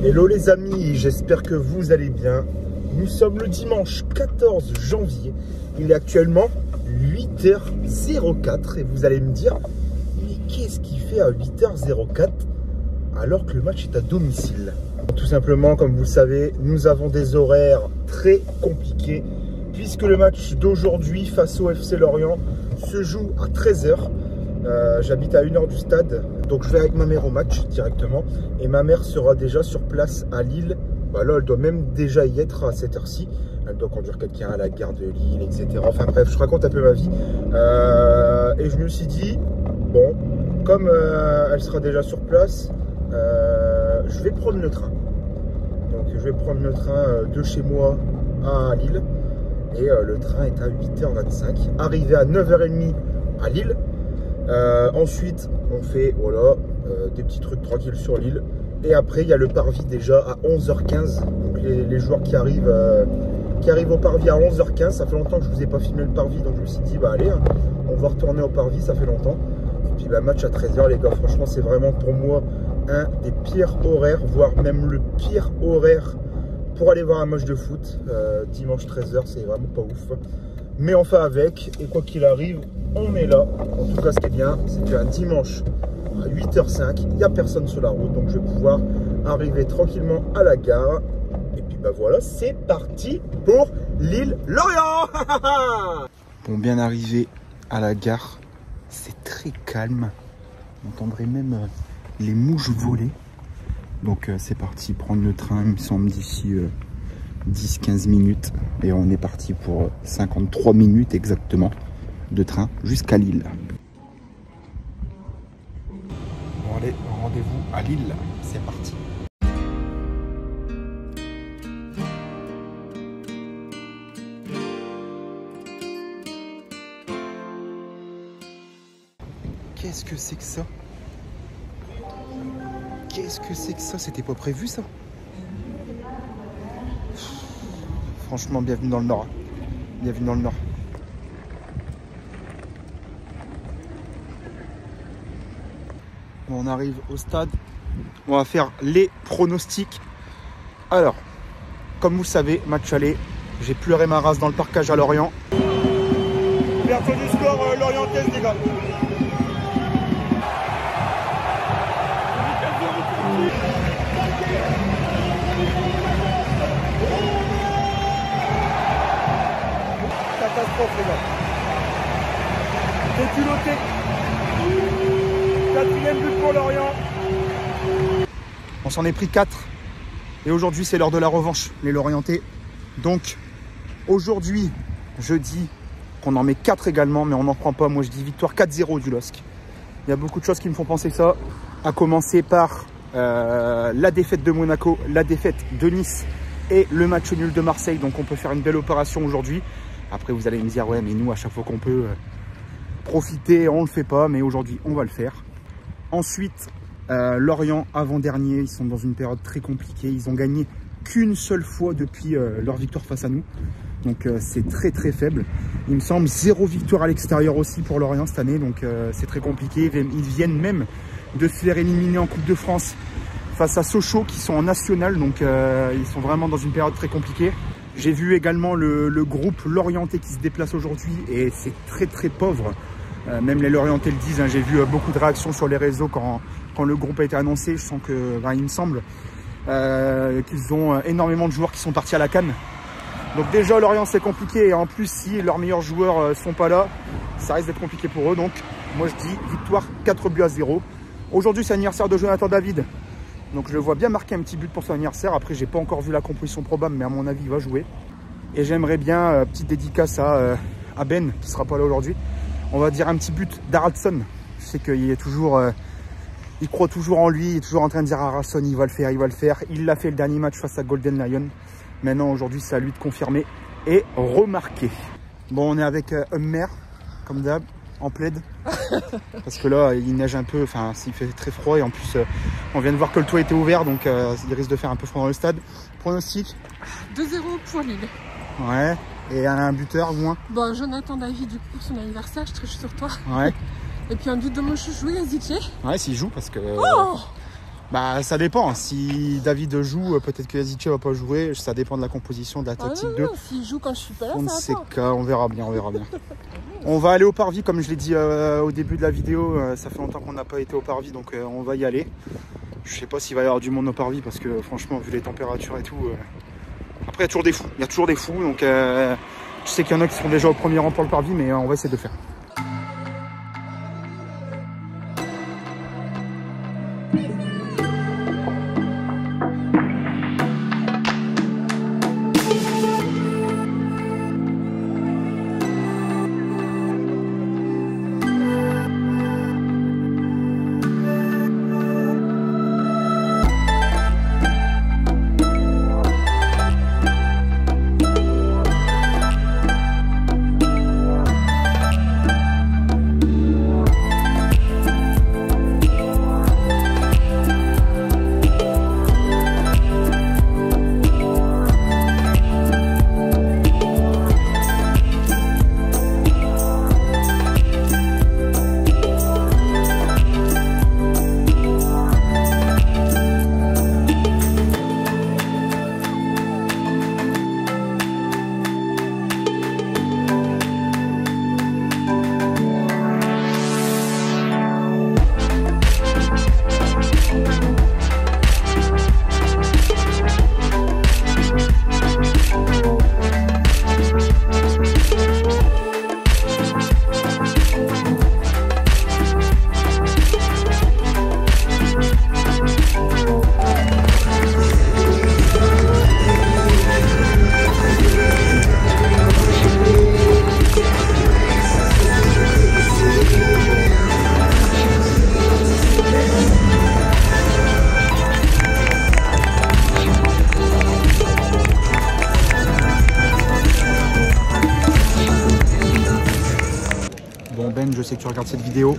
Hello les amis, j'espère que vous allez bien. Nous sommes le dimanche 14 janvier. Il est actuellement 8h04 et vous allez me dire, mais qu'est-ce qu'il fait à 8h04 alors que le match est à domicile? Tout simplement, comme vous le savez, nous avons des horaires très compliqués puisque le match d'aujourd'hui face au FC Lorient se joue à 13h. J'habite à 1h du stade, donc je vais avec ma mère au match directement et ma mère sera déjà sur place à Lille. Bah là, elle doit même déjà y être à cette heure-ci. Elle doit conduire quelqu'un à la gare de Lille, etc. Enfin bref, je raconte un peu ma vie. Et je me suis dit, bon, comme elle sera déjà sur place, je vais prendre le train. Donc je vais prendre le train de chez moi à Lille. Et le train est à 8h25. Arrivé à 9h30 à Lille. Ensuite, on fait voilà, des petits trucs tranquilles sur l'île. Et après, il y a le parvis déjà à 11h15. Donc les joueurs qui arrivent au parvis à 11h15. Ça fait longtemps que je ne vous ai pas filmé le parvis. Donc je me suis dit, bah allez, hein, on va retourner au parvis, ça fait longtemps. Et puis bah, match à 13h, les gars. Franchement, c'est vraiment pour moi un des pires horaires, voire même le pire horaire pour aller voir un match de foot. Dimanche 13h, c'est vraiment pas ouf. Mais on fait avec. Et quoi qu'il arrive, on est là. En tout cas, ce qui est bien, c'est qu'un dimanche à 8h05, il n'y a personne sur la route. Donc, je vais pouvoir arriver tranquillement à la gare. Et puis, bah voilà, c'est parti pour Lille-Lorient. Bon, bien arrivé à la gare, c'est très calme. On entendrait même les mouches voler. Donc, c'est parti prendre le train, il me semble, d'ici 10-15 minutes. Et on est parti pour 53 minutes exactement de train jusqu'à Lille. Bon allez, rendez-vous à Lille, c'est parti. Qu'est-ce que c'est que ça? Qu'est-ce que c'est que ça? C'était pas prévu ça? Franchement, bienvenue dans le Nord. Bienvenue dans le Nord. On arrive au stade, on va faire les pronostics. Alors, comme vous le savez, match aller, j'ai pleuré ma race dans le parcage à Lorient. Ouverture du score lorientaise, les gars. Catastrophe, les gars. Déculotté. 4e but pour Lorient. On s'en est pris 4. Et aujourd'hui, c'est l'heure de la revanche, les Lorientais. Donc, aujourd'hui, je dis qu'on en met 4 également, mais on n'en prend pas. Moi, je dis victoire 4-0 du LOSC. Il y a beaucoup de choses qui me font penser ça. À commencer par la défaite de Monaco, la défaite de Nice et le match nul de Marseille. Donc, on peut faire une belle opération aujourd'hui. Après, vous allez me dire, ouais, mais nous, à chaque fois qu'on peut profiter, on ne le fait pas. Mais aujourd'hui, on va le faire. Ensuite, Lorient, avant-dernier, ils sont dans une période très compliquée. Ils ont gagné qu'une seule fois depuis leur victoire face à nous. Donc, c'est très, très faible. Il me semble 0 victoire à l'extérieur aussi pour Lorient cette année. Donc, c'est très compliqué. Ils viennent même de se faire éliminer en Coupe de France face à Sochaux qui sont en national. Donc, ils sont vraiment dans une période très compliquée. J'ai vu également le groupe Lorientais qui se déplace aujourd'hui et c'est très, très pauvre. Même les Lorientais le disent, hein, j'ai vu beaucoup de réactions sur les réseaux quand le groupe a été annoncé. Je sens que, il me semble qu'ils ont énormément de joueurs qui sont partis à la CAN. Donc déjà Lorient c'est compliqué et en plus si leurs meilleurs joueurs sont pas là, ça risque d'être compliqué pour eux. Donc moi je dis victoire 4-0. Aujourd'hui c'est l'anniversaire de Jonathan David. Donc je le vois bien marquer un petit but pour son anniversaire. Après j'ai pas encore vu la composition probable mais à mon avis il va jouer. Et j'aimerais bien, petite dédicace à Ben qui sera pas là aujourd'hui. On va dire un petit but d'Haraldsson. Je sais qu'il est toujours, il croit toujours en lui, il est toujours en train de dire à Haraldsson, il va le faire, il va le faire. Il l'a fait le dernier match face à Golden Lion. Maintenant, aujourd'hui, c'est à lui de confirmer et remarquer. Bon, on est avec Hummer, comme d'hab, en plaid. Parce que là, il neige un peu, enfin, il fait très froid. Et en plus, on vient de voir que le toit était ouvert, donc il risque de faire un peu froid dans le stade. Pronostic 2-0 pour Lille. Ouais. Et un buteur ou moins? Bon, Jonathan David, du coup, pour son anniversaire, je triche sur toi. Ouais. Et puis un but de mon chouchou, Yazidje. Ouais, s'il joue, parce que... Oh Bah ça dépend, si David joue, peut-être que Yazice va pas jouer, ça dépend de la composition, de la tactique non, 2. non, s'il joue quand je suis pas là, On ne ça sait va pas. qu'à, on verra bien, on verra bien. On va aller au parvis, comme je l'ai dit au début de la vidéo, ça fait longtemps qu'on n'a pas été au parvis, donc on va y aller. Je sais pas s'il va y avoir du monde au parvis, parce que franchement, vu les températures et tout... Après, il y a toujours des fous, donc je sais qu'il y en a qui sont déjà au premier rang pour le parvis, mais on va essayer de le faire. Bon Ben, je sais que tu regardes cette vidéo.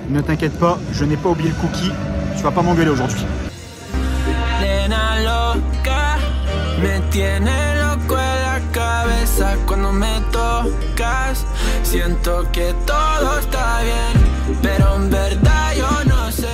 Ne t'inquiète pas, je n'ai pas oublié le cookie. Tu vas pas m'engueuler aujourd'hui. Nena loca, me tiene loco en la cabeza cuando me tocas. Siento que todo está bien, pero en verdad yo no sé.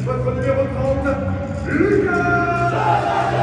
Votre numéro 30, Lucas!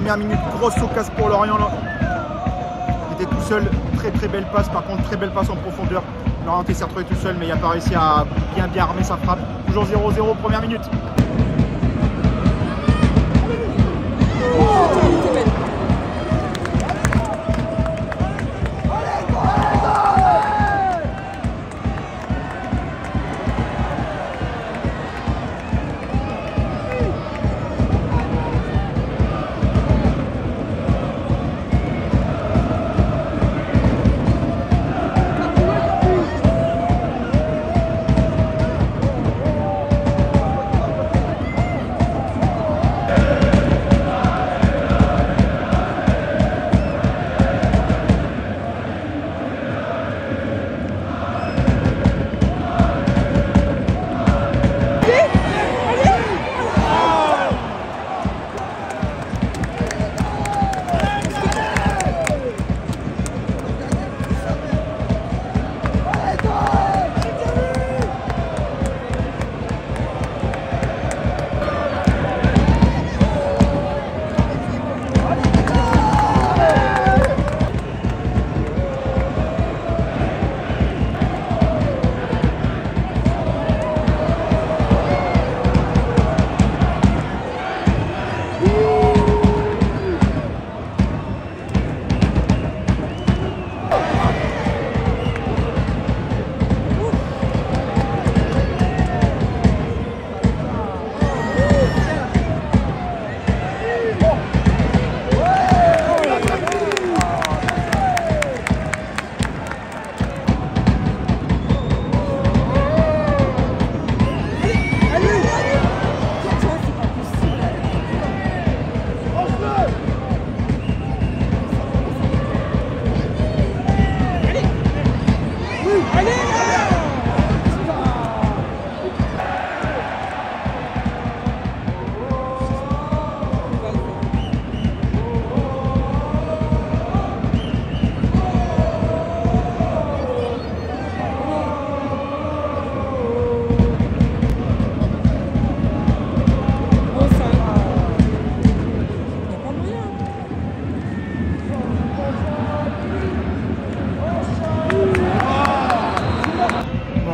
première minute, grosse occasion pour Lorient. Là. Il était tout seul, très belle passe, par contre très belle passe en profondeur. Lorient s'est retrouvé tout seul, mais il n'a pas réussi à bien armer sa frappe. Toujours 0-0, première minute.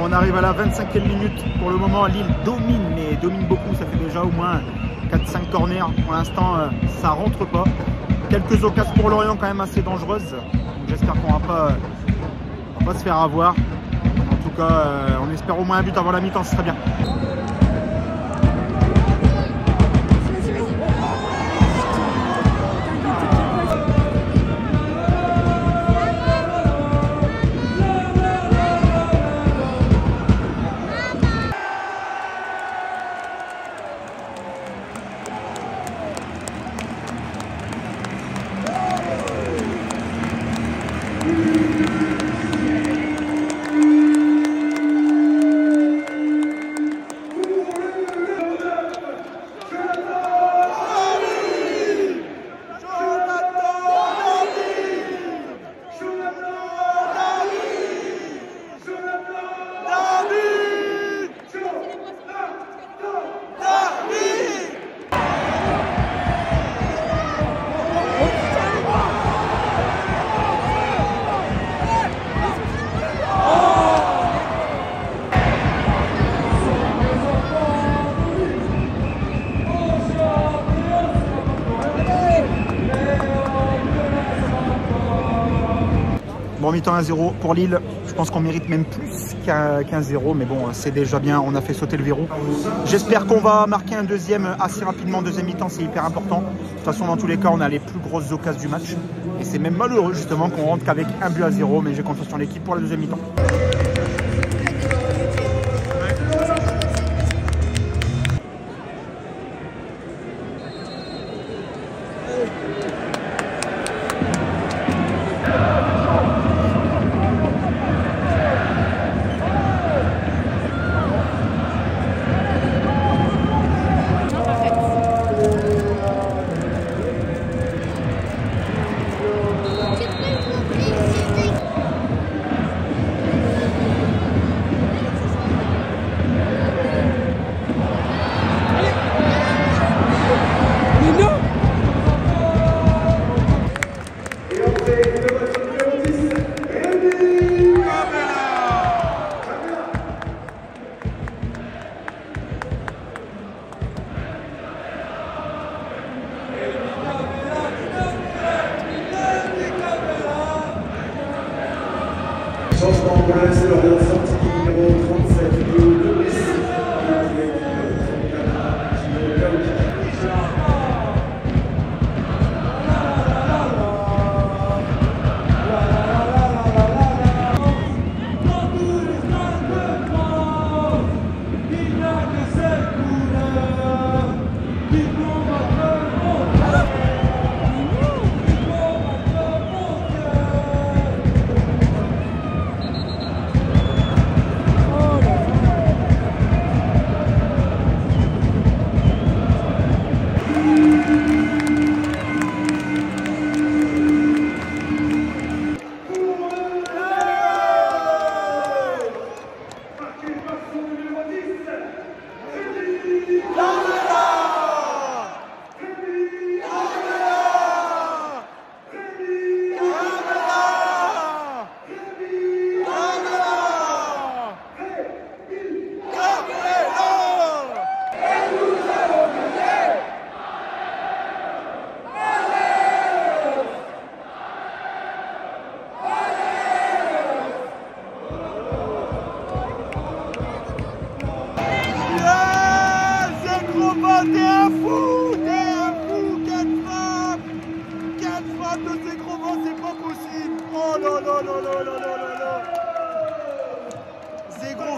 On arrive à la 25e minute. Pour le moment, Lille domine, mais domine beaucoup. Ça fait déjà au moins 4-5 corners. Pour l'instant, ça rentre pas. Quelques occasions pour Lorient quand même assez dangereuses. J'espère qu'on va pas se faire avoir. En tout cas, on espère au moins un but avant la mi-temps, ce serait bien. Bon, mi-temps 1-0 pour Lille. Je pense qu'on mérite même plus qu'un 0, mais bon, c'est déjà bien. On a fait sauter le verrou. J'espère qu'on va marquer un deuxième assez rapidement. Deuxième mi-temps, c'est hyper important. De toute façon, dans tous les cas, on a les plus grosses occasions du match. Et c'est même malheureux, justement, qu'on rentre qu'avec un but à 0. Mais j'ai confiance en l'équipe pour la deuxième mi-temps.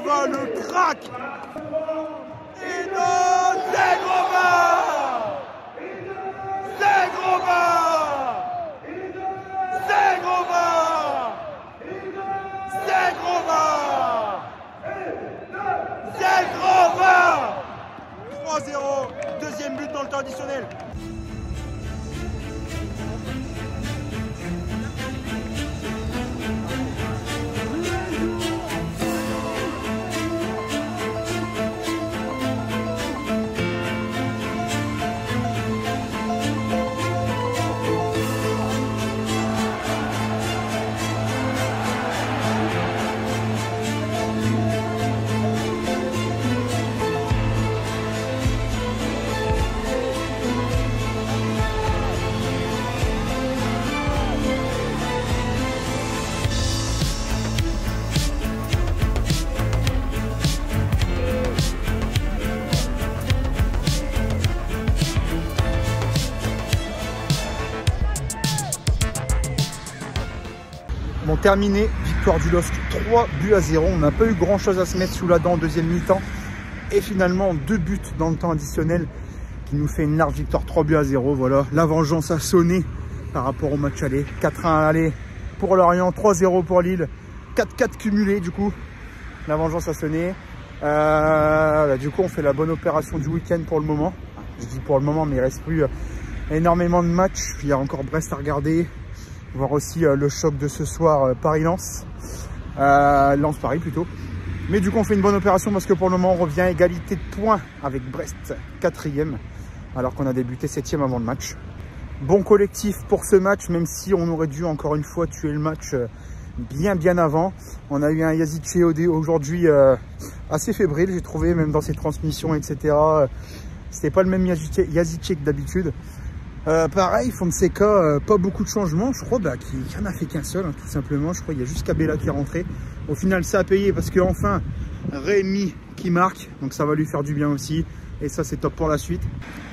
Grova, le crack. Et non, c'est Grova. C'est Grova. C'est Grova. C'est Grova. C'est Grova. 3-0, deuxième but dans le temps additionnel. Bon, terminé, victoire du LOSC, 3-0. On n'a pas eu grand chose à se mettre sous la dent en deuxième mi-temps. Et finalement, 2 buts dans le temps additionnel qui nous fait une large victoire, 3-0. Voilà, la vengeance a sonné par rapport au match aller. 4-1 à l'aller pour Lorient, 3-0 pour Lille, 4-4 cumulés du coup. La vengeance a sonné. Du coup, on fait la bonne opération du week-end pour le moment. Je dis pour le moment, mais il ne reste plus énormément de matchs. Il y a encore Brest à regarder. Voir aussi le choc de ce soir Paris-Lens. Lens-Paris plutôt. Mais du coup, on fait une bonne opération parce que pour le moment, on revient à égalité de points avec Brest, 4e. Alors qu'on a débuté 7e avant le match. Bon collectif pour ce match, même si on aurait dû encore une fois tuer le match bien avant. On a eu un Yazice aujourd'hui assez fébrile, j'ai trouvé, même dans ses transmissions, etc. C'était pas le même Yazice que d'habitude. Pareil, Fonseca, pas beaucoup de changements. Je crois qu'il n'y en a fait qu'un seul, hein, tout simplement. Je crois qu'il y a juste Cabella qui est rentré. Au final, ça a payé parce que enfin Rémi qui marque. Donc ça va lui faire du bien aussi. Et ça, c'est top pour la suite.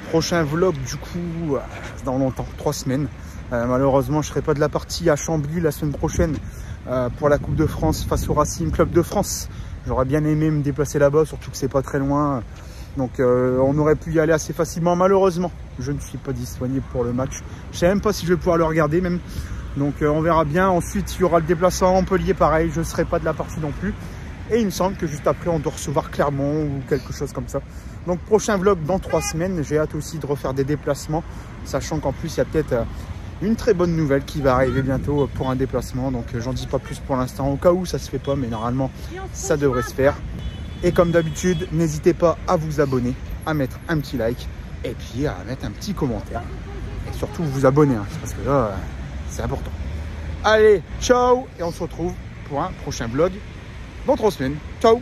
Prochain vlog, du coup, dans longtemps, 3 semaines. Malheureusement, je ne serai pas de la partie à Chambly la semaine prochaine pour la Coupe de France face au Racing Club de France. J'aurais bien aimé me déplacer là-bas, surtout que c'est pas très loin. Donc on aurait pu y aller assez facilement. Malheureusement, je ne suis pas disponible pour le match. Je ne sais même pas si je vais pouvoir le regarder même. Donc on verra bien. Ensuite, il y aura le déplacement à Montpellier, pareil. Je ne serai pas de la partie non plus. Et il me semble que juste après, on doit recevoir Clermont ou quelque chose comme ça. Donc prochain vlog dans 3 semaines. J'ai hâte aussi de refaire des déplacements. Sachant qu'en plus, il y a peut-être une très bonne nouvelle qui va arriver bientôt pour un déplacement. Donc j'en dis pas plus pour l'instant. Au cas où ça se fait pas, mais normalement, ça devrait se faire. Et comme d'habitude, n'hésitez pas à vous abonner, à mettre un petit like et puis à mettre un petit commentaire. Et surtout, vous abonner, hein, parce que là, c'est important. Allez, ciao. Et on se retrouve pour un prochain vlog dans 3 semaines. Ciao.